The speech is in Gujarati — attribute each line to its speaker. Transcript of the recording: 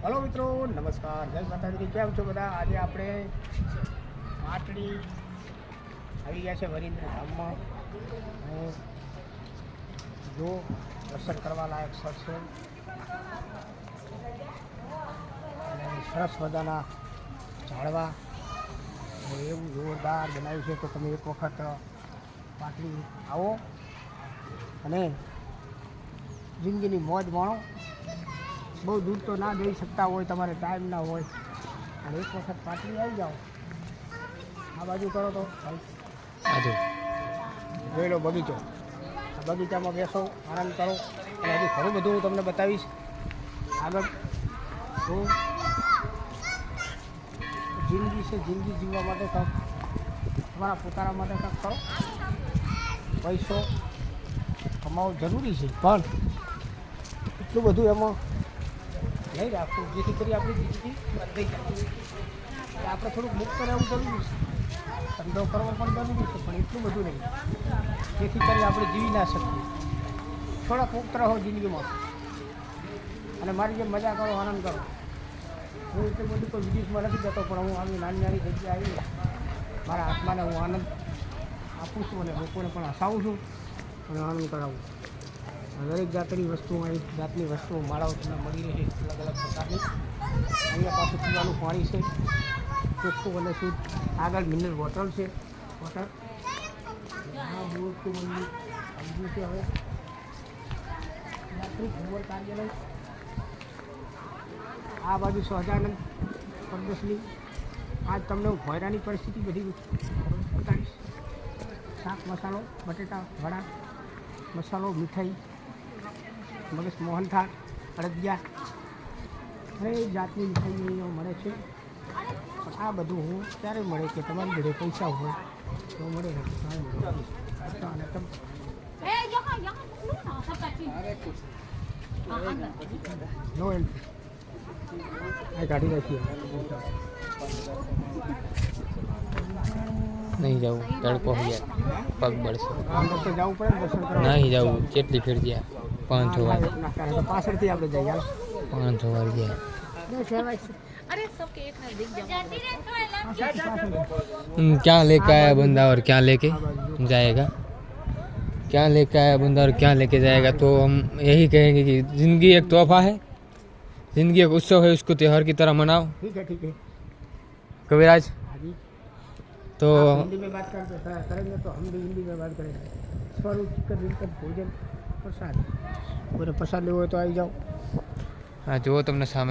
Speaker 1: હલો મિત્રો, નમસ્કાર, જય માતાજી. કેમ છો બધા? આજે આપણે પાટડી આવી ગયા છે વરિન્દ્ર ધામમાં. જો દર્શન કરવા લાયક સ્થળ છે અને સરસ મજાના ઝાડવા એવું જોરદાર બનાવ્યું છે. તો તમે એક વખત પાટડી આવો અને જિંદગીની મોજ માણો. બહુ દૂર તો ના જઈ શકતા હોય, તમારે ટાઈમ ના હોય, અને એક વખત પાટડી આવી જાઓ. આ બાજુ કરો તો જોઈ લો બગીચો. આ બગીચામાં બેસો, આનંદ કરો. અને હજુ ઘણું બધું હું તમને બતાવીશ આગળ. તો જિંદગી છે, જિંદગી જીવવા માટે કંઈક તમારા પોતાના માટે કંઈક કરો. પૈસો કમાવો જરૂરી છે, પણ એટલું બધું એમાં નહીં રાખવું જેથી કરી આપણી જિંદગી બંધાઈ જાય. એટલે આપણે થોડુંક મુક્ત રહેવું જરૂરી છે, ધંધો કરવો પણ જરૂરી છે, પણ એટલું બધું નહીં જેથી કરી આપણે જીવી ના શકીએ. થોડાક મુક્ત રહો જિંદગીમાં અને મારી જેમ મજા કરો, આનંદ કરો. હું એટલી બધી કોઈ વિદેશમાં નથી જતો, પણ હું આવી નાની નાની જગ્યાએ આવી મારા આત્માને હું આનંદ આપું છું અને લોકોને પણ હસાવું છું અને આનંદ કરાવું. દરેક જાતની વસ્તુઓ, અહીં જાતની વસ્તુઓ માળાઓ તમને મળી રહે છે, અલગ અલગ પ્રકારની. અહીંયા પાછું પીવાનું પાણી છે, ચોખ્ખું અને શુદ્ધ. આગળ મિનરલ બોટલ છે, વોટર. આ મોટું મંદિર સમજ્યું છે. હવે યાત્રિક ભવન કાર્યાલય આ બાજુ સહજાનંદ પ્રદેશની. આજ તમને હું ભોયરાની પરિસ્થિતિ બધી બતાવીશ. શાક મસાલો, બટેટા વડા, મસાલો, મીઠાઈ, મગજ મોહનથાળ, અડદિયા, દરેક જાતની મીઠાઈ અહીંયા મળે છે. પણ આ બધું હું ક્યારે મળે કે તમારી જોડે પૈસા હોય તો મળે ને અને નો એન્ટ્રી આ કાઢી રાખીએ.
Speaker 2: નહીં જવું, તડકો ગયા, પગ બળશે.
Speaker 1: અંદર તો જવું પડે ને દર્શન કરવા.
Speaker 2: નહીં જવું, કેટલી ફેર ગયા? 5 વાર.
Speaker 1: પાછળથી આપણે જઈએ.
Speaker 2: 5 વાર ગયા. क्या लेके आया बंदा और क्या लेके जाएगा, क्या लेके आया बंदा और क्या लेके जाएगा. तो हम यही कहेंगे कि ज़िंदगी एक तोहफा है, ज़िंदगी एक उत्सव है, उसको त्योहार की तरह मनाओ.
Speaker 1: ठीक है, ठीक है
Speaker 2: कविराज. तो
Speaker 1: हिंदी में बात करेंगे तो हम भी हिंदी में बात करेंगे. स्वरूचिकर मिलकर भोजन प्रसाद. पूरे प्रसाद लेવો હોય તો આવી જાઓ.
Speaker 2: हाँ, जो तुमने सामने